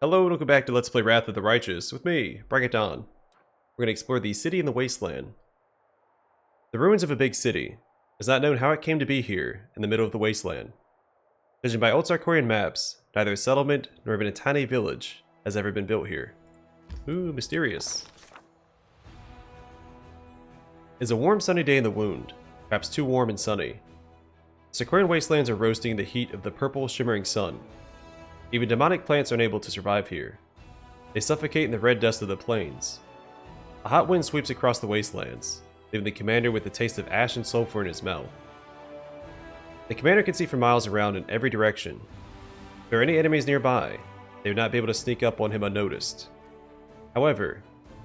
Hello and welcome back to Let's Play Wrath of the Righteous with me, Bring It On. We're going to explore the city in the wasteland. The ruins of a big city. It's not known how it came to be here, in the middle of the wasteland. Judging by old Sarkorian maps, neither a settlement nor even a tiny village has ever been built here. Ooh, mysterious. It's a warm sunny day in the Wound, perhaps too warm and sunny. The Sarkorian wastelands are roasting in the heat of the purple shimmering sun. Even demonic plants are unable to survive here. They suffocate in the red dust of the plains. A hot wind sweeps across the wastelands, leaving the commander with the taste of ash and sulfur in his mouth. The commander can see for miles around in every direction. If there are any enemies nearby, they would not be able to sneak up on him unnoticed. However,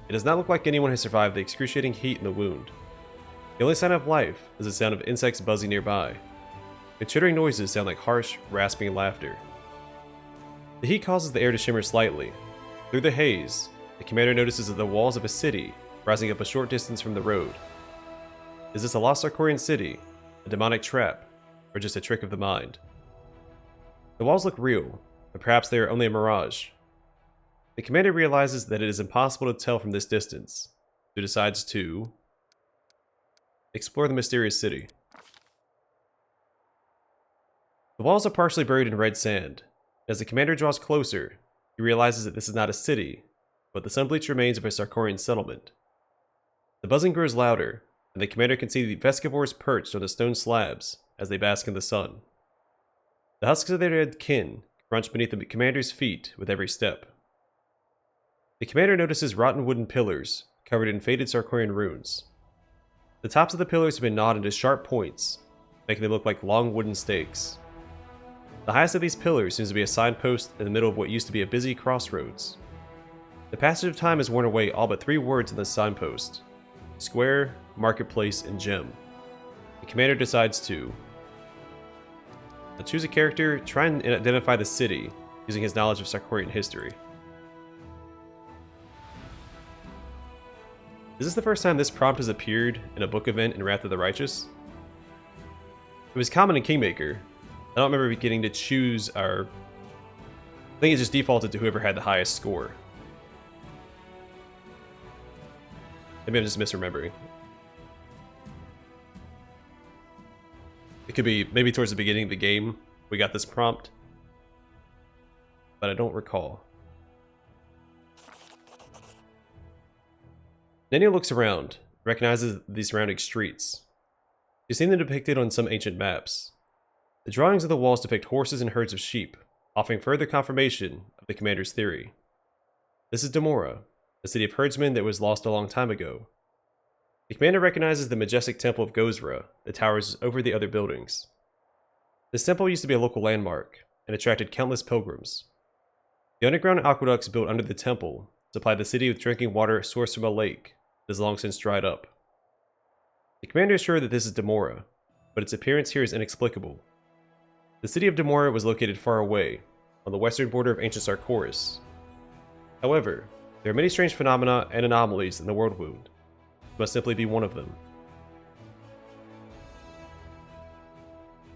it does not look like anyone has survived the excruciating heat in the Wound. The only sign of life is the sound of insects buzzing nearby. The chittering noises sound like harsh, rasping laughter. The heat causes the air to shimmer slightly. Through the haze, the commander notices the walls of a city rising up a short distance from the road. Is this a lost Sarkorian city, a demonic trap, or just a trick of the mind? The walls look real, but perhaps they are only a mirage. The commander realizes that it is impossible to tell from this distance, so decides to explore the mysterious city. The walls are partially buried in red sand. As the commander draws closer, he realizes that this is not a city, but the sun-bleached remains of a Sarkorian settlement. The buzzing grows louder, and the commander can see the Vestibulars perched on the stone slabs as they bask in the sun. The husks of their dead kin crunch beneath the commander's feet with every step. The commander notices rotten wooden pillars covered in faded Sarkorian runes. The tops of the pillars have been gnawed into sharp points, making them look like long wooden stakes. The highest of these pillars seems to be a signpost in the middle of what used to be a busy crossroads. The passage of time has worn away all but 3 words on this signpost: Square, Marketplace, and Gem. The commander decides to choose a character, try and identify the city using his knowledge of Sarkorian history. Is this the first time this prompt has appeared in a book event in Wrath of the Righteous? It was common in Kingmaker. I don't remember getting to choose our... I think it just defaulted to whoever had the highest score. Maybe I'm just misremembering. It could be maybe towards the beginning of the game we got this prompt, but I don't recall. Daniel looks around, recognizes the surrounding streets. He's seen them depicted on some ancient maps. The drawings of the walls depict horses and herds of sheep, offering further confirmation of the commander's theory. This is Demora, a city of herdsmen that was lost a long time ago. The commander recognizes the majestic temple of Gozra that towers over the other buildings. This temple used to be a local landmark and attracted countless pilgrims. The underground aqueducts built under the temple supplied the city with drinking water sourced from a lake that has long since dried up. The commander is sure that this is Demora, but its appearance here is inexplicable. The city of Demora was located far away, on the western border of ancient Sarkoris. However, there are many strange phenomena and anomalies in the World Wound. It must simply be one of them.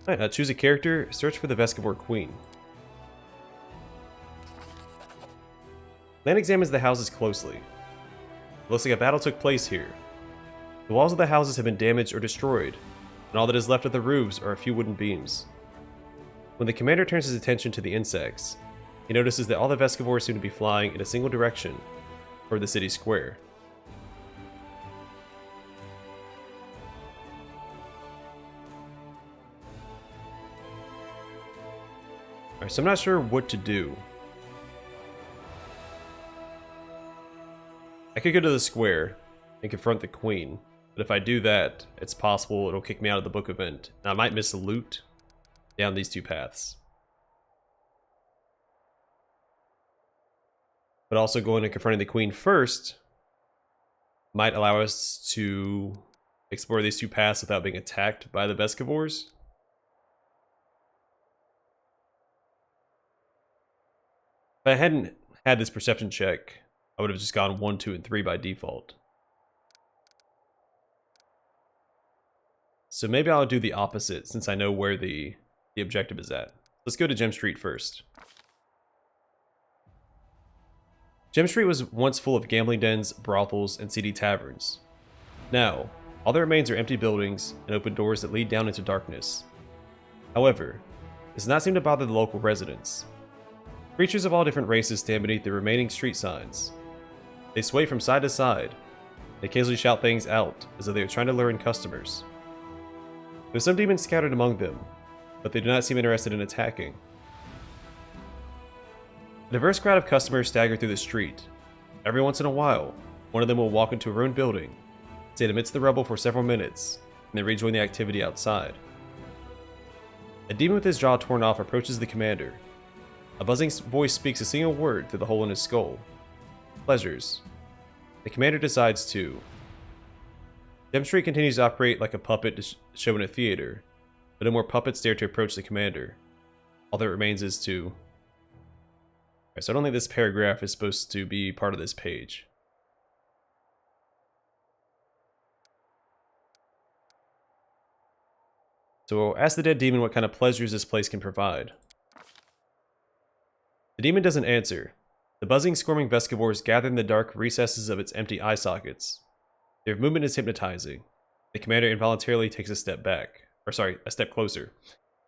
Alright, now choose a character, search for the Vestibular Queen. Lan examines the houses closely. It looks like a battle took place here. The walls of the houses have been damaged or destroyed, and all that is left of the roofs are a few wooden beams. When the commander turns his attention to the insects, he notices that all the Vestibulars seem to be flying in a single direction, toward the city square. Alright, so I'm not sure what to do. I could go to the square and confront the queen, but if I do that, it's possible it'll kick me out of the book event, and I might miss the loot down these 2 paths. But also going and confronting the queen first might allow us to explore these 2 paths without being attacked by the Vestibulars. If I hadn't had this perception check, I would have just gone 1, 2, and 3 by default. So maybe I'll do the opposite since I know where the objective is at. Let's go to Gem Street first. Gem Street was once full of gambling dens, brothels, and seedy taverns. Now, all that remains are empty buildings and open doors that lead down into darkness. However, this does not seem to bother the local residents. Creatures of all different races stand beneath the remaining street signs. They sway from side to side. They occasionally shout things out as though they are trying to lure in customers. There are some demons scattered among them, but they do not seem interested in attacking. A diverse crowd of customers stagger through the street. Every once in a while, one of them will walk into a ruined building, stay amidst the rubble for several minutes, and then rejoin the activity outside. A demon with his jaw torn off approaches the commander. A buzzing voice speaks a single word through the hole in his skull. Pleasures. The commander decides to. Gem Street continues to operate like a puppet to show in a theater, but no more puppets dare to approach the commander. All that remains is to... Alright, so I don't think this paragraph is supposed to be part of this page. So ask the dead demon what kind of pleasures this place can provide. The demon doesn't answer. The buzzing, squirming Vestibular gather in the dark recesses of its empty eye sockets. Their movement is hypnotizing. The commander involuntarily takes a step back. Or sorry, a step closer.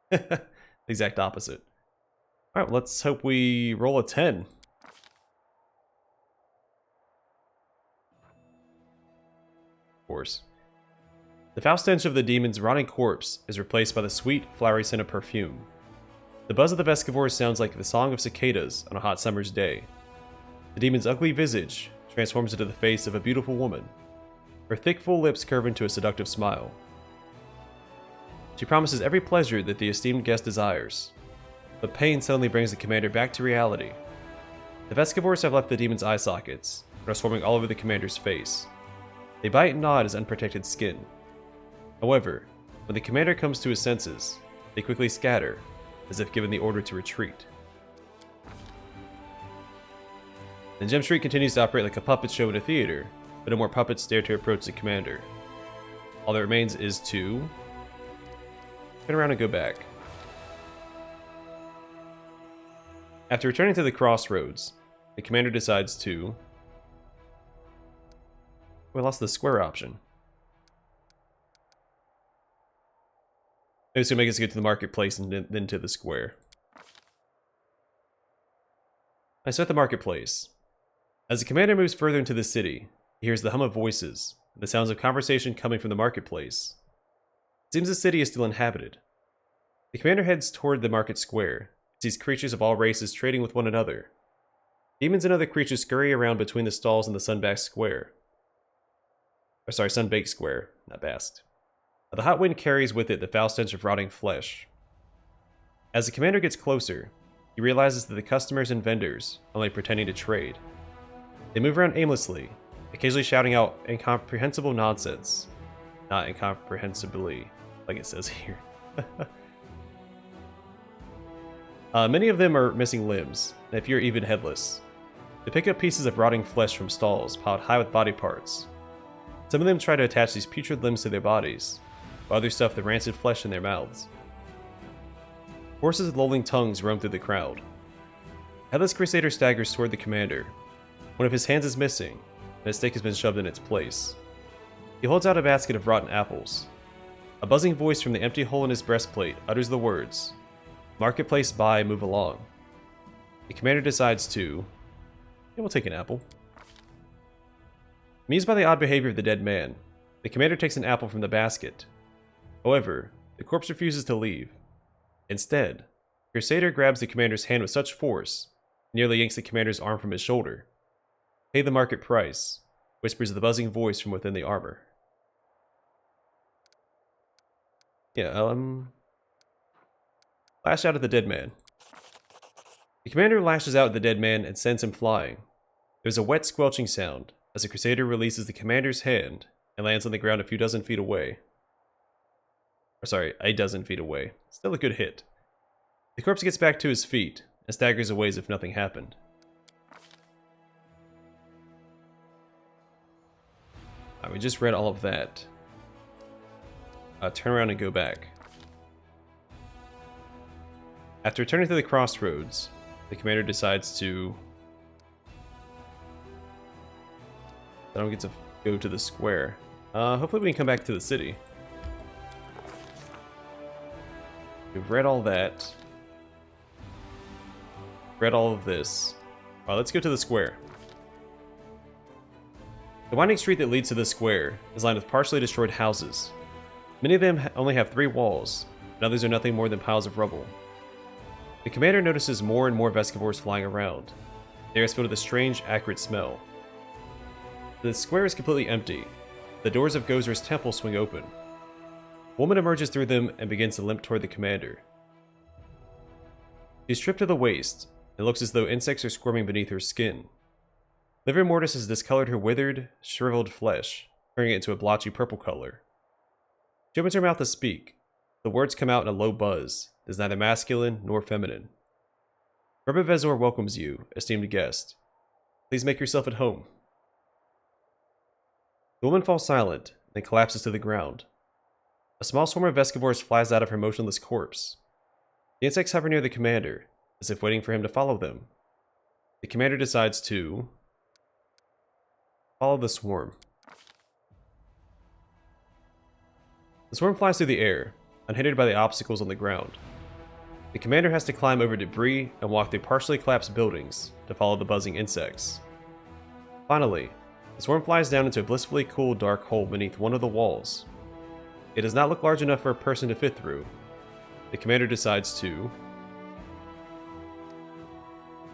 The exact opposite. Alright, let's hope we roll a 10. Of course. The foul stench of the demon's rotting corpse is replaced by the sweet, flowery scent of perfume. The buzz of the Vestibular sounds like the song of cicadas on a hot summer's day. The demon's ugly visage transforms into the face of a beautiful woman. Her thick, full lips curve into a seductive smile. She promises every pleasure that the esteemed guest desires. But pain suddenly brings the commander back to reality. The Vestibular have left the demon's eye sockets and are swarming all over the commander's face. They bite and gnaw at his unprotected skin. However, when the commander comes to his senses, they quickly scatter, as if given the order to retreat. And Gem Street continues to operate like a puppet show in a theater, but no more puppets dare to approach the commander. All that remains is to... turn around and go back. After returning to the crossroads, the commander decides to... We lost the square option. Maybe it's going to make us get to the marketplace and then to the square. I start the marketplace. As the commander moves further into the city, he hears the hum of voices, and the sounds of conversation coming from the marketplace. It seems the city is still inhabited. The commander heads toward the market square, sees creatures of all races trading with one another. Demons and other creatures scurry around between the stalls in the Sunbaked Square. Sunbaked Square, not basked. The hot wind carries with it the foul stench of rotting flesh. As the commander gets closer, he realizes that the customers and vendors are only pretending to trade. They move around aimlessly, occasionally shouting out incomprehensible nonsense. Not incomprehensibly, like it says here. Many of them are missing limbs, and a few are even headless. They pick up pieces of rotting flesh from stalls piled high with body parts. Some of them try to attach these putrid limbs to their bodies, while others stuff the rancid flesh in their mouths. Horses with lolling tongues roam through the crowd. Headless Crusader staggers toward the commander. One of his hands is missing, and a stake has been shoved in its place. He holds out a basket of rotten apples. A buzzing voice from the empty hole in his breastplate utters the words, "Marketplace buy, move along." The commander decides to... Yeah, we'll take an apple. Amused by the odd behavior of the dead man, the commander takes an apple from the basket. However, the corpse refuses to leave. Instead, Crusader grabs the commander's hand with such force, nearly yanks the commander's arm from his shoulder. "Pay the market price," whispers the buzzing voice from within the armor. Lash out at the dead man. The commander lashes out at the dead man and sends him flying. There's a wet squelching sound as the Crusader releases the commander's hand and lands on the ground a few dozen feet away. A dozen feet away. Still a good hit. The corpse gets back to his feet and staggers away as if nothing happened. We just read all of that. Turn around and go back. After returning to the crossroads, the commander decides to... I don't get to go to the square. Hopefully we can come back to the city. We've read all that. Read all of this. Alright, let's go to the square. The winding street that leads to the square is lined with partially destroyed houses. Many of them only have 3 walls, and others are nothing more than piles of rubble. The commander notices more and more Vestivores flying around. The air is filled with a strange, acrid smell. The square is completely empty. The doors of Gozer's temple swing open. A woman emerges through them and begins to limp toward the commander. She's stripped to the waist, and looks as though insects are squirming beneath her skin. Livor mortis has discolored her withered, shriveled flesh, turning it into a blotchy purple color. She opens her mouth to speak. The words come out in a low buzz. It is neither masculine nor feminine. Rebbe Vezor welcomes you, esteemed guest. Please make yourself at home. The woman falls silent, then collapses to the ground. A small swarm of Vestivores flies out of her motionless corpse. The insects hover near the commander, as if waiting for him to follow them. The commander decides to follow the swarm. The swarm flies through the air, unhindered by the obstacles on the ground. The commander has to climb over debris and walk through partially collapsed buildings to follow the buzzing insects. Finally, the swarm flies down into a blissfully cool dark hole beneath one of the walls. It does not look large enough for a person to fit through. The commander decides to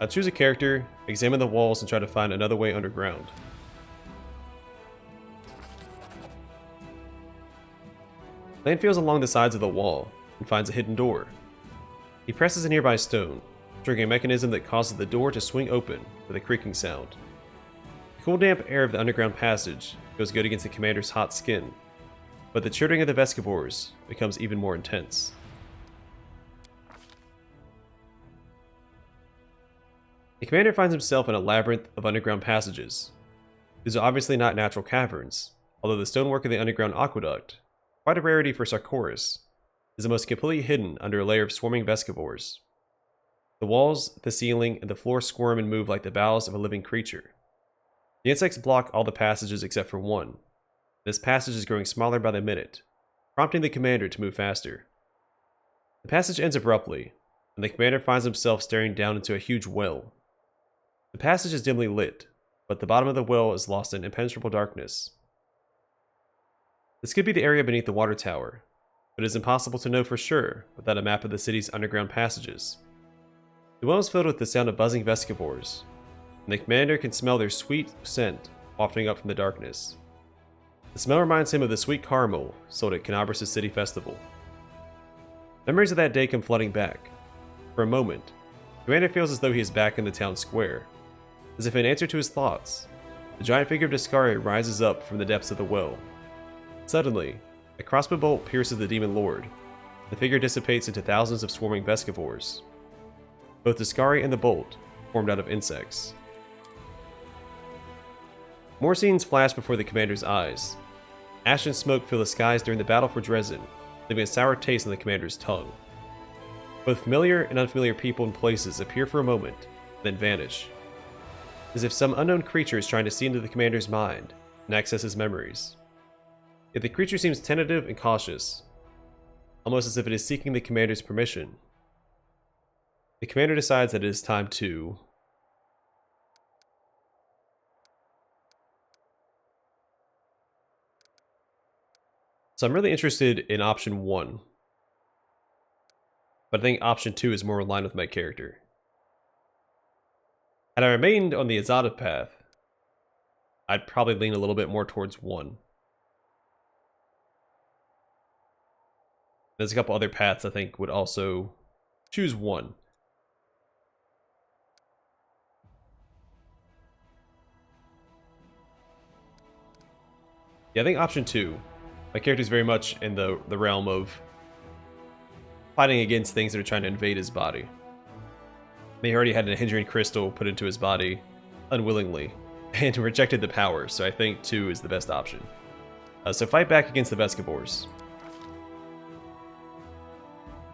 choose a character, examine the walls, and try to find another way underground. Lan feels along the sides of the wall and finds a hidden door. He presses a nearby stone, triggering a mechanism that causes the door to swing open with a creaking sound. The cool damp air of the underground passage goes good against the commander's hot skin, but the chittering of the Vestivores becomes even more intense. The commander finds himself in a labyrinth of underground passages. These are obviously not natural caverns, although the stonework of the underground aqueduct, quite a rarity for Sarkoris, is almost completely hidden under a layer of swarming Vestivores. The walls, the ceiling, and the floor squirm and move like the bowels of a living creature. The insects block all the passages except for one. This passage is growing smaller by the minute, prompting the commander to move faster. The passage ends abruptly, and the commander finds himself staring down into a huge well. The passage is dimly lit, but the bottom of the well is lost in impenetrable darkness. This could be the area beneath the water tower, but it is impossible to know for sure without a map of the city's underground passages. The well is filled with the sound of buzzing Vestivores, and the commander can smell their sweet scent wafting up from the darkness. The smell reminds him of the sweet caramel sold at Canabras' city festival. Memories of that day come flooding back. For a moment, the commander feels as though he is back in the town square. As if in answer to his thoughts, the giant figure of Discari rises up from the depths of the well. Suddenly, a crossbow bolt pierces the demon lord. The figure dissipates into thousands of swarming Vestivores. Both Discari and the bolt formed out of insects. More scenes flash before the commander's eyes. Ash and smoke fill the skies during the battle for Dresden, leaving a sour taste on the commander's tongue. Both familiar and unfamiliar people and places appear for a moment, then vanish. As if some unknown creature is trying to see into the commander's mind and access his memories. Yet the creature seems tentative and cautious, almost as if it is seeking the commander's permission. The commander decides that it is time to So I'm really interested in option 1. But I think option 2 is more in line with my character. Had I remained on the Azada path, I'd probably lean a little bit more towards 1. There's a couple other paths I think would also choose 1. Yeah, I think option 2. My character is very much in the realm of fighting against things that are trying to invade his body. He already had a hindering crystal put into his body unwillingly and rejected the power, so I think 2 is the best option. So fight back against the Vestivores.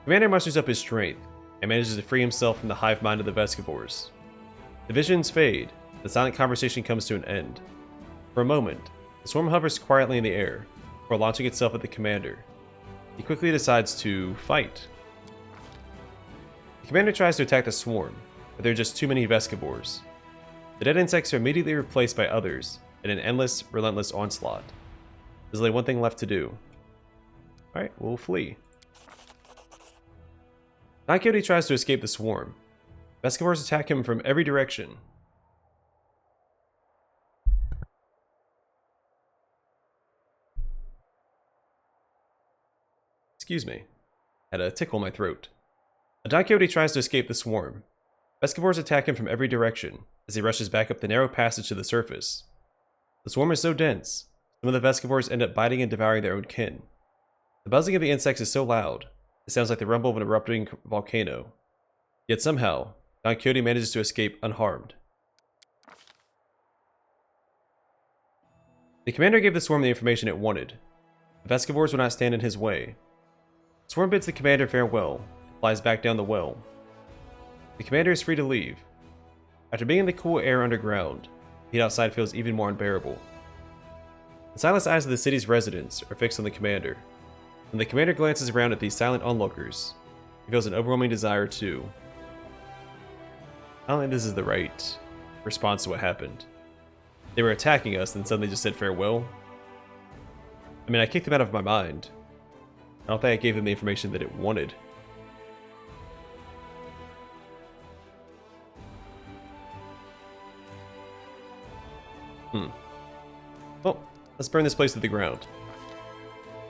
Commander musters up his strength and manages to free himself from the hive mind of the Vestivores. The visions fade, the silent conversation comes to an end. For a moment, the swarm hovers quietly in the air, before launching itself at the commander. He quickly decides to fight. The commander tries to attack the swarm, but there are just too many Vestibulars. The dead insects are immediately replaced by others in an endless, relentless onslaught. There's only one thing left to do. Alright, we'll flee. Don Quixote tries to escape the swarm. Vestibulars attack him from every direction. Excuse me. Had a tickle in my throat. Don Quixote tries to escape the swarm. Vestibulars attack him from every direction as he rushes back up the narrow passage to the surface. The swarm is so dense, some of the Vestibulars end up biting and devouring their own kin. The buzzing of the insects is so loud, it sounds like the rumble of an erupting volcano. Yet somehow, Don Quixote manages to escape unharmed. The commander gave the swarm the information it wanted. The Vestibulars would not stand in his way. The swarm bids the commander farewell and flies back down the well. The commander is free to leave. After being in the cool air underground, the heat outside feels even more unbearable. The sightless eyes of the city's residents are fixed on the commander. When the commander glances around at these silent onlookers, he feels an overwhelming desire to... I don't think this is the right response to what happened. They were attacking us and suddenly just said farewell. I mean, I kicked them out of my mind. I don't think I gave them the information that it wanted. Well, let's burn this place to the ground.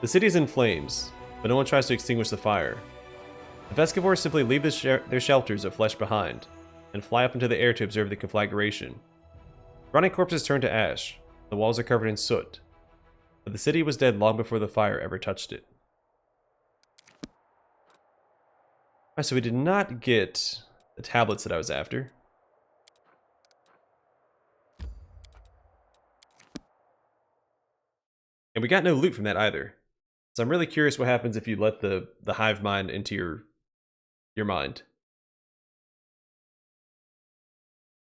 The city is in flames, but no one tries to extinguish the fire. The Vestibulars simply leave their shelters of flesh behind, and fly up into the air to observe the conflagration. Rotting corpses turn to ash, the walls are covered in soot, but the city was dead long before the fire ever touched it. Alright, so we did not get the tablets that I was after. And we got no loot from that either. So I'm really curious what happens if you let the hive mind into your mind.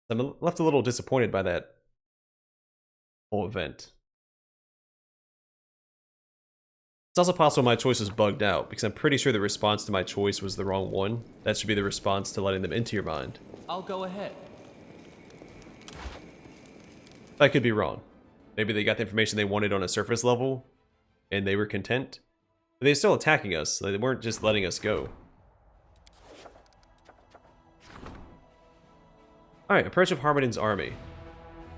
I'm left a little disappointed by that whole event. It's also possible my choice was bugged out, because I'm pretty sure the response to my choice was the wrong one. That should be the response to letting them into your mind. I'll go ahead. I could be wrong. Maybe they got the information they wanted on a surface level, and they were content. But they're still attacking us, so they weren't just letting us go. Alright, approach of Harmodin's army.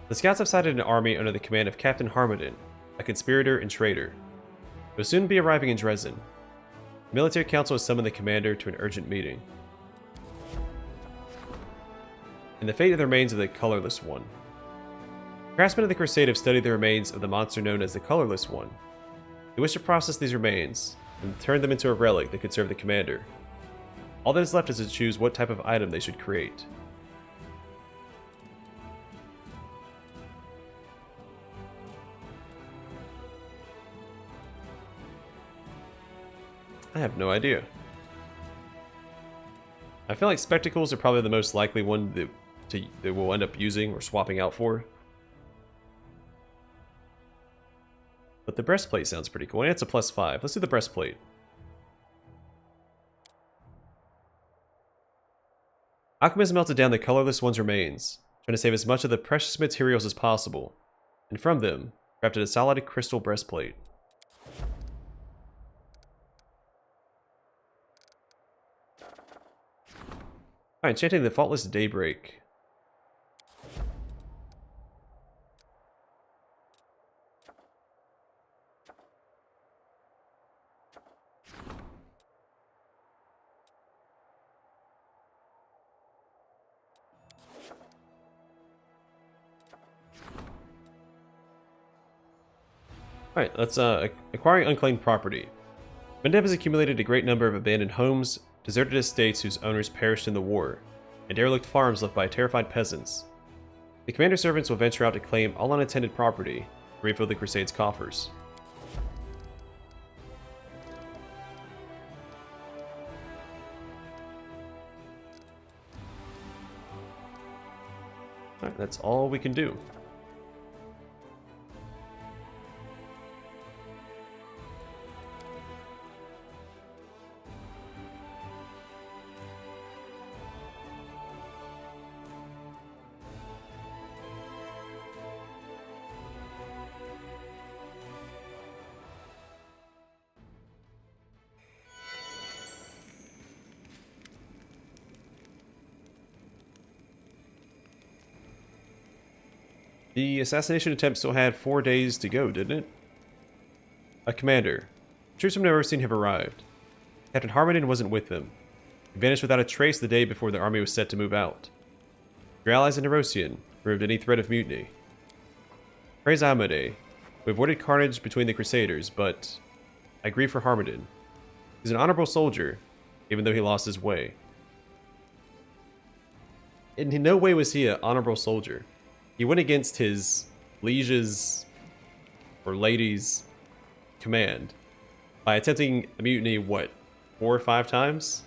The scouts have sighted an army under the command of Captain Harmodin, a conspirator and traitor. It will soon be arriving in Dresden. The military council has summoned the commander to an urgent meeting. And the fate of the remains of the Colorless One. Craftsmen of the Crusade have studied the remains of the monster known as the Colorless One. They wish to process these remains and turn them into a relic that could serve the commander. All that is left is to choose what type of item they should create. I have no idea. I feel like spectacles are probably the most likely one that we'll end up using or swapping out for. But the breastplate sounds pretty cool. And it's a +5. Let's do the breastplate. Alchemists melted down the Colorless One's remains, trying to save as much of the precious materials as possible, and from them, crafted a solid crystal breastplate. Alright, enchanting the Faultless Daybreak. Alright, let's acquiring unclaimed property. Mendev has accumulated a great number of abandoned homes, deserted estates whose owners perished in the war, and derelict farms left by terrified peasants. The commander's servants will venture out to claim all unattended property and refill the Crusade's coffers. Alright, that's all we can do. The assassination attempt still had 4 days to go, didn't it? A commander. Troops from Neverstein have arrived. Captain Harmonin wasn't with them. He vanished without a trace the day before the army was set to move out. Your allies in Nerosian removed any threat of mutiny. Praise Amade. We avoided carnage between the Crusaders, but I grieve for Harmonin. He's an honorable soldier, even though he lost his way. In no way was he an honorable soldier. He went against his liege's or lady's command by attempting a mutiny, what, 4 or 5 times?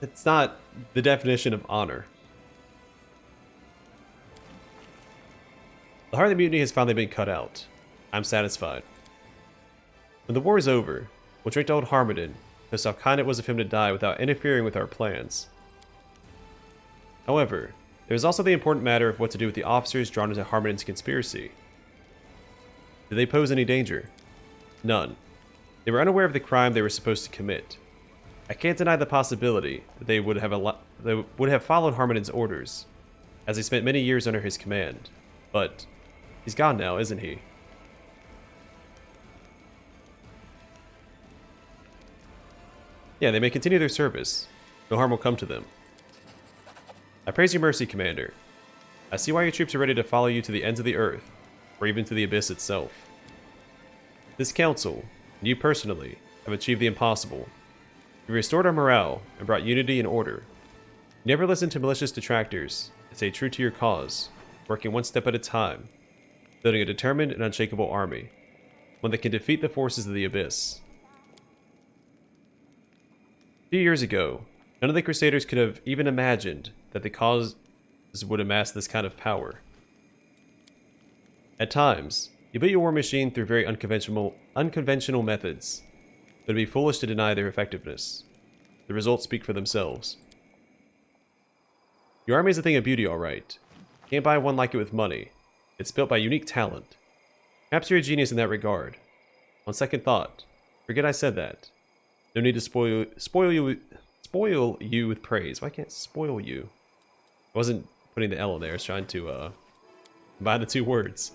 It's not the definition of honor. The heart of the mutiny has finally been cut out. I'm satisfied. When the war is over, we'll drink to old Harmonin, just how kind it was of him to die without interfering with our plans. However, there is also the important matter of what to do with the officers drawn into Harmonin's conspiracy. Did they pose any danger? None. They were unaware of the crime they were supposed to commit. I can't deny the possibility that they would have followed Harmonin's orders, as they spent many years under his command. But he's gone now, isn't he? Yeah, they may continue their service. No harm will come to them. I praise your mercy, Commander. I see why your troops are ready to follow you to the ends of the earth, or even to the abyss itself. This council, and you personally, have achieved the impossible. You restored our morale and brought unity and order. You never listened to malicious detractors and stayed true to your cause, working one step at a time, building a determined and unshakable army, one that can defeat the forces of the abyss. A few years ago, none of the Crusaders could have even imagined that the cause would amass this kind of power. At times, you built your war machine through very unconventional methods, but it'd be foolish to deny their effectiveness. The results speak for themselves. Your army is a thing of beauty, alright. You can't buy one like it with money. It's built by unique talent. Perhaps you're a genius in that regard. On second thought, forget I said that. No need to spoil you with praise. Why can't spoil you? I wasn't putting the L in there. I was trying to combine the 2 words.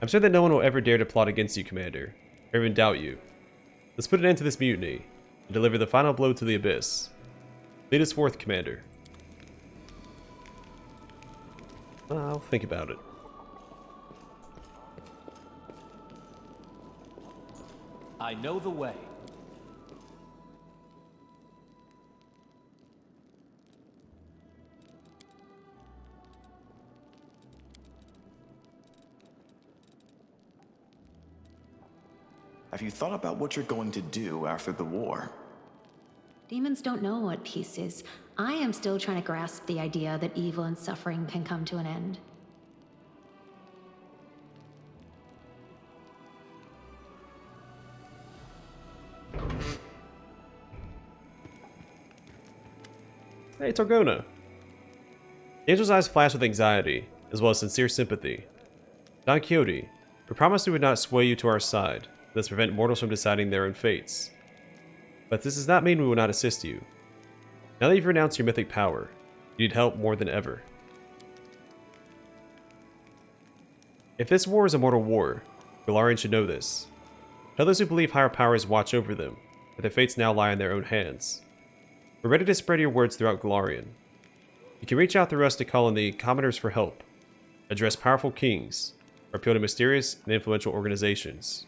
I'm sure that no one will ever dare to plot against you, Commander, or even doubt you. Let's put an end to this mutiny and deliver the final blow to the abyss. Lead us forth, Commander. I'll think about it. I know the way. Have you thought about what you're going to do after the war? Demons don't know what peace is. I am still trying to grasp the idea that evil and suffering can come to an end. Hey, Torgona. The angel's eyes flashed with anxiety, as well as sincere sympathy. Don Quixote, we promised we would not sway you to our side, thus prevent mortals from deciding their own fates. But this does not mean we will not assist you. Now that you've renounced your mythic power, you need help more than ever. If this war is a mortal war, Golarians should know this. Tell those who believe higher powers watch over them, that their fates now lie in their own hands. We're ready to spread your words throughout Golarion. You can reach out through us to call on the commoners for help, address powerful kings, or appeal to mysterious and influential organizations.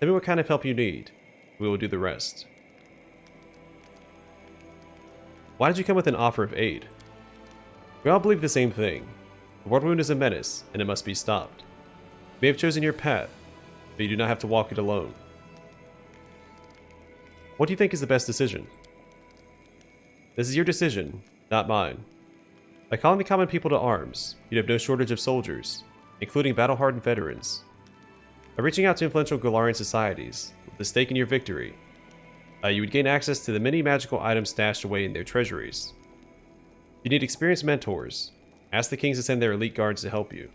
Tell me what kind of help you need. We will do the rest. Why did you come with an offer of aid? We all believe the same thing. The World Wound is a menace, and it must be stopped. You may have chosen your path, but you do not have to walk it alone. What do you think is the best decision? This is your decision, not mine. By calling the common people to arms, you'd have no shortage of soldiers, including battle-hardened veterans. By reaching out to influential Golarian societies, with a stake in your victory, you would gain access to the many magical items stashed away in their treasuries. You need experienced mentors. Ask the kings to send their elite guards to help you.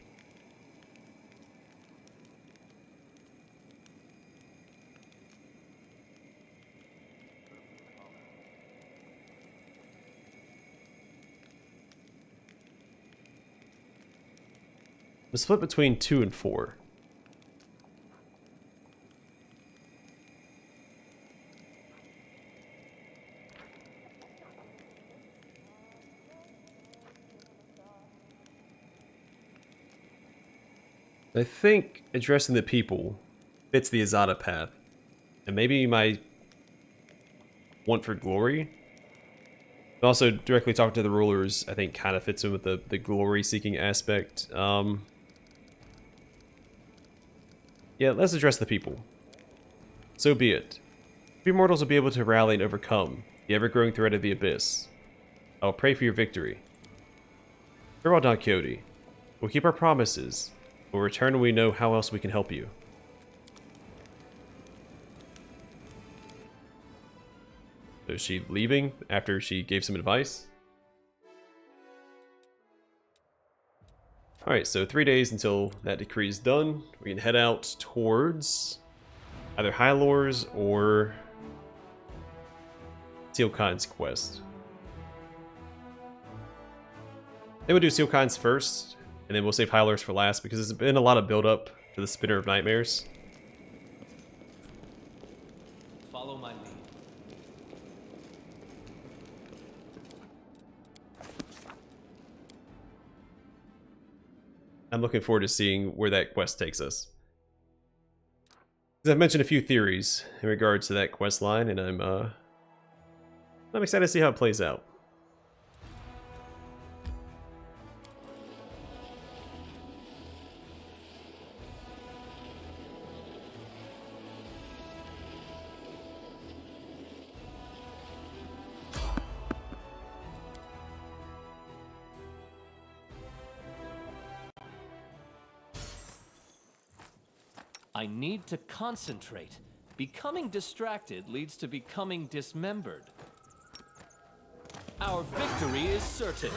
The split between 2 and 4. I think addressing the people fits the Azada path. And maybe my want for glory. But also, directly talking to the rulers, I think kind of fits in with the glory-seeking aspect. Yeah, let's address the people. So be it. We mortals will be able to rally and overcome the ever-growing threat of the Abyss. I will pray for your victory. Farewell, Don Quixote. We'll keep our promises. We'll return when we know how else we can help you. So is she leaving after she gave some advice? Alright, so 3 days until that decree is done. We can head out towards either Hylor's or Sealkind's quest. Then we'll do Sealkind's first, and then we'll save Hylor's for last because there's been a lot of build-up to the Spinner of Nightmares. Follow my lead. I'm looking forward to seeing where that quest takes us. I've mentioned a few theories in regards to that quest line, and I'm excited to see how it plays out. I need to concentrate. Becoming distracted leads to becoming dismembered. Our victory is certain.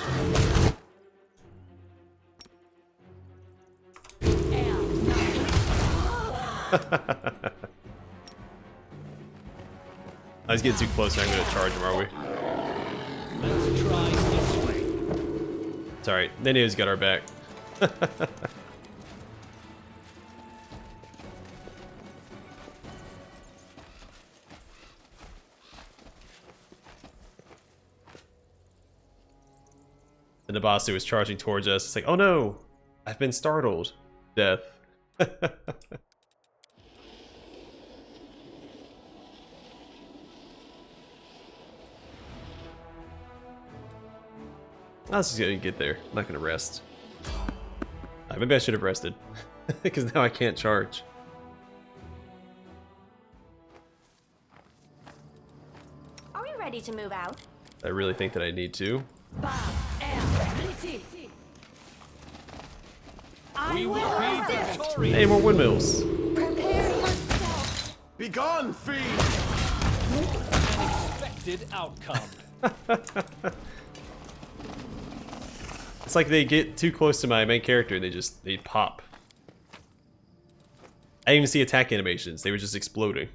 I was getting too close, now I'm going to charge him, are we? Let's try this way. It's alright, Neneo's got our back. The Nabasu was charging towards us. It's like, oh no! I've been startled. Death. I was just gonna get there. I'm not gonna rest. Maybe I should have rested. Because now I can't charge. Are we ready to move out? I really think that I need to. We will be victorious. Hey, more windmills. Prepare yourself. Begone, fiend! Unexpected outcome. It's like they get too close to my main character and they pop. I didn't even see attack animations. They were just exploding.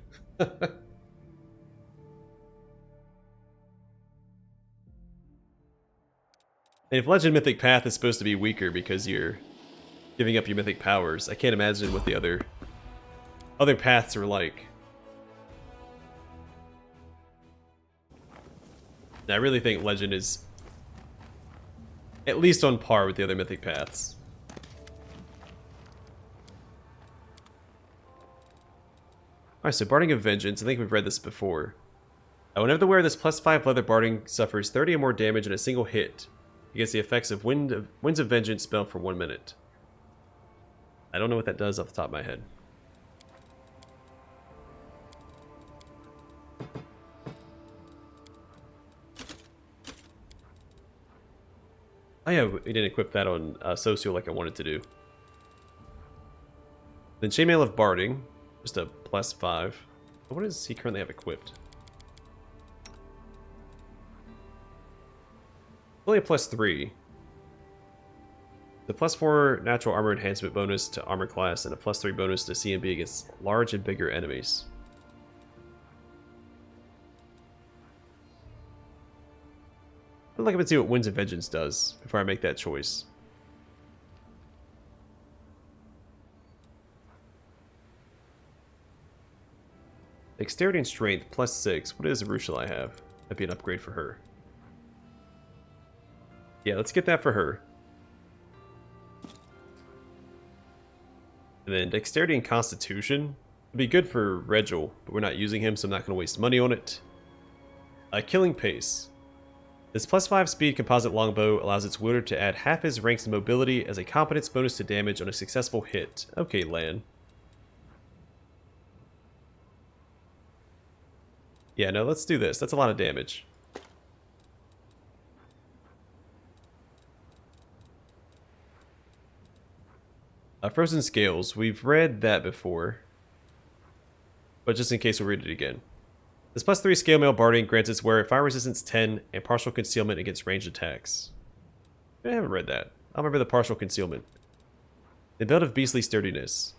And if Legend Mythic Path is supposed to be weaker because you're giving up your mythic powers, I can't imagine what the other paths are like. And I really think Legend is at least on par with the other mythic paths. Alright, so Barding of Vengeance. I think we've read this before. Whenever the wearer of this +5 leather barding suffers 30 or more damage in a single hit, he gets the effects of Winds of Vengeance spell for 1 minute. I don't know what that does off the top of my head. Oh yeah, we didn't equip that on Socio like I wanted to do. Then Chainmail of Barding, just a +5. What does he currently have equipped? Only a +3. The +4 natural armor enhancement bonus to armor class and a +3 bonus to CMB against large and bigger enemies. I'd like to see what Winds of Vengeance does before I make that choice. Dexterity and strength plus 6. What does Rushal I have? That'd be an upgrade for her. Yeah, let's get that for her. And then dexterity and constitution would be good for Regil, but we're not using him, so I'm not going to waste money on it. Killing pace. This plus 5 speed composite longbow allows its wielder to add half his ranks in mobility as a competence bonus to damage on a successful hit. Okay, Lan. Yeah, no, let's do this. That's a lot of damage. Frozen Scales. We've read that before. But just in case we'll read it again. This plus 3 scale mail barding grants its wearer fire resistance 10 and partial concealment against ranged attacks. I haven't read that. I'll remember the partial concealment. The belt of beastly sturdiness.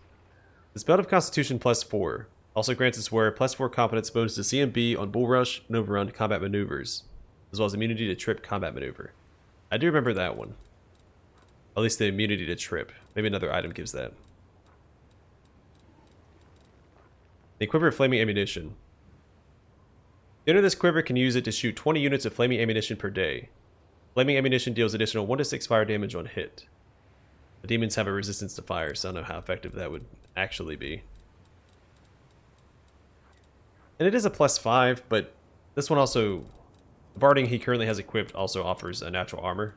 This belt of constitution plus 4 also grants its wearer plus 4 competence bonus to CMB on bull rush and overrun combat maneuvers, as well as immunity to trip combat maneuver. I do remember that one. At least the immunity to trip. Maybe another item gives that. The quiver of flaming ammunition. The owner of this quiver can use it to shoot 20 units of flaming ammunition per day. Flaming ammunition deals additional 1 to 6 fire damage on hit. The demons have a resistance to fire, so I don't know how effective that would actually be. And it is a plus 5, but this one also... The barding he currently has equipped also offers a natural armor.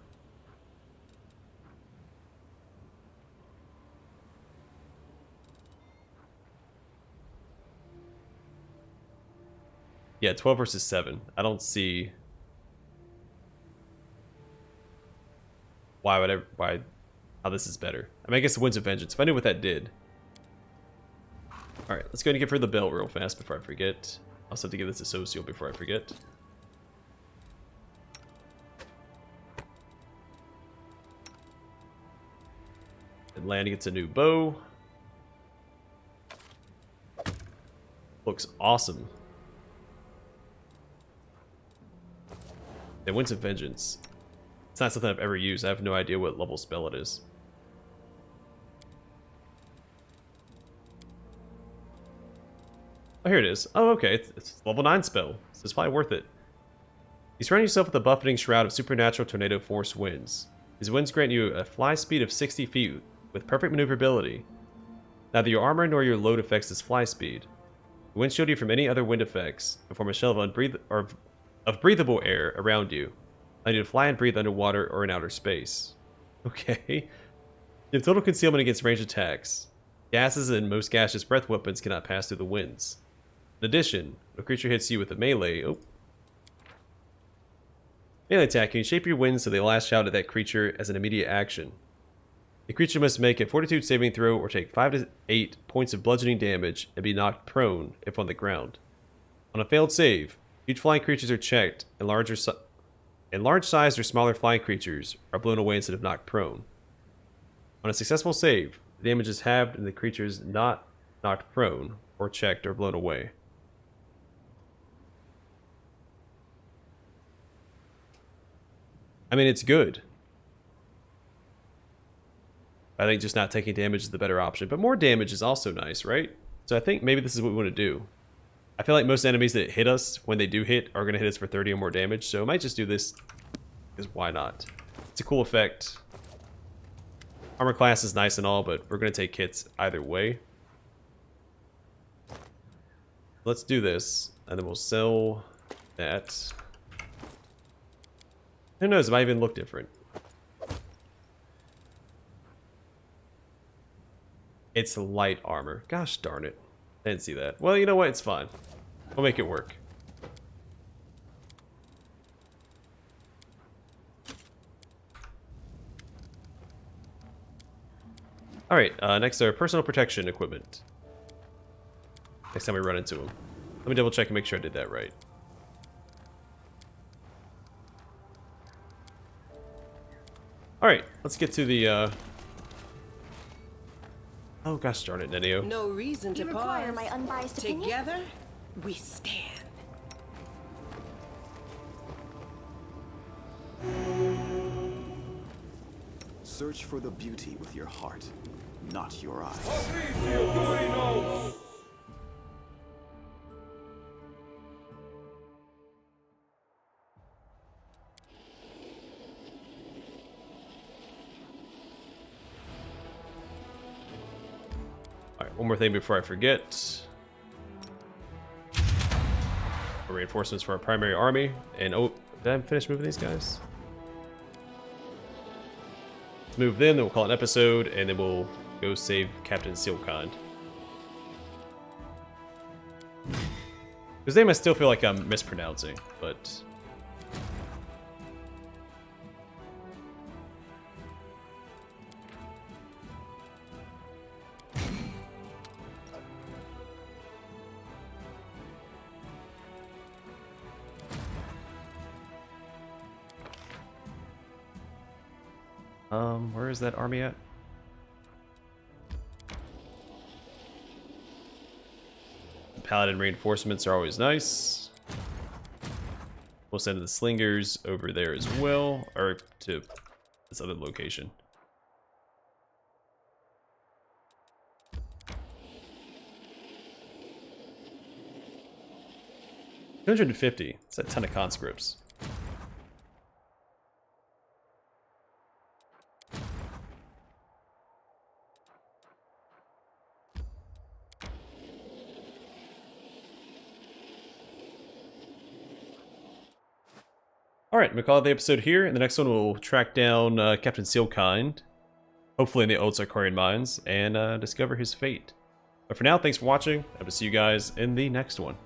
Yeah, 12 versus 7. I don't see why how this is better. I mean, I guess the Winds of Vengeance. If I knew what that did. Alright, let's go ahead and give her the belt real fast before I forget. I also have to give this to Social before I forget. And Lan gets a new bow. Looks awesome. And Winds of Vengeance. It's not something I've ever used. I have no idea what level spell it is. Oh, here it is. Oh, okay. It's level 9 spell. So it's probably worth it. You surround yourself with a buffeting shroud of supernatural tornado force winds. These winds grant you a fly speed of 60 feet with perfect maneuverability. Neither your armor nor your load affects this fly speed. The winds shield you from any other wind effects and form a shell of breathable air around you. Allow you to fly and breathe underwater or in outer space. Okay. You have total concealment against ranged attacks. Gases and most gaseous breath weapons cannot pass through the winds. In addition, if a creature hits you with a melee attack, you can shape your winds so they lash out at that creature as an immediate action. The creature must make a fortitude saving throw or take 5 to 8 points of bludgeoning damage and be knocked prone if on the ground. On a failed save, huge flying creatures are checked, and large-sized or smaller flying creatures are blown away instead of knocked prone. On a successful save, the damage is halved and the creature is not knocked prone, or checked, or blown away. I mean, it's good. I think just not taking damage is the better option, but more damage is also nice, right? So I think maybe this is what we want to do. I feel like most enemies that hit us, when they do hit, are going to hit us for 30 or more damage, so I might just do this, because why not? It's a cool effect. Armor class is nice and all, but we're going to take hits either way. Let's do this, and then we'll sell that. Who knows, it might even look different. It's light armor. Gosh darn it. I didn't see that. Well, you know what? It's fine. We'll make it work. Alright, next are personal protection equipment. Next time we run into them. Let me double check and make sure I did that right. Alright, let's get to the, Oh gosh darn it, Nenio. No reason to You require pause. my unbiased opinion? Together, we stand. Search for the beauty with your heart, not your eyes. one more thing before I forget. Reinforcements for our primary army. And oh, did I finish moving these guys? Let's move them, then we'll call it an episode, and then we'll go save Captain Sealkind. His name I still feel like I'm mispronouncing, but... where is that army at? Paladin reinforcements are always nice. We'll send the slingers over there as well, or to this other location. $250. That's a ton of conscripts. Alright, I'm going to call it the episode here. In the next one, we'll track down Captain Sealkind, hopefully in the Old Sarkarian Mines, and discover his fate. But for now, thanks for watching. I will see you guys in the next one.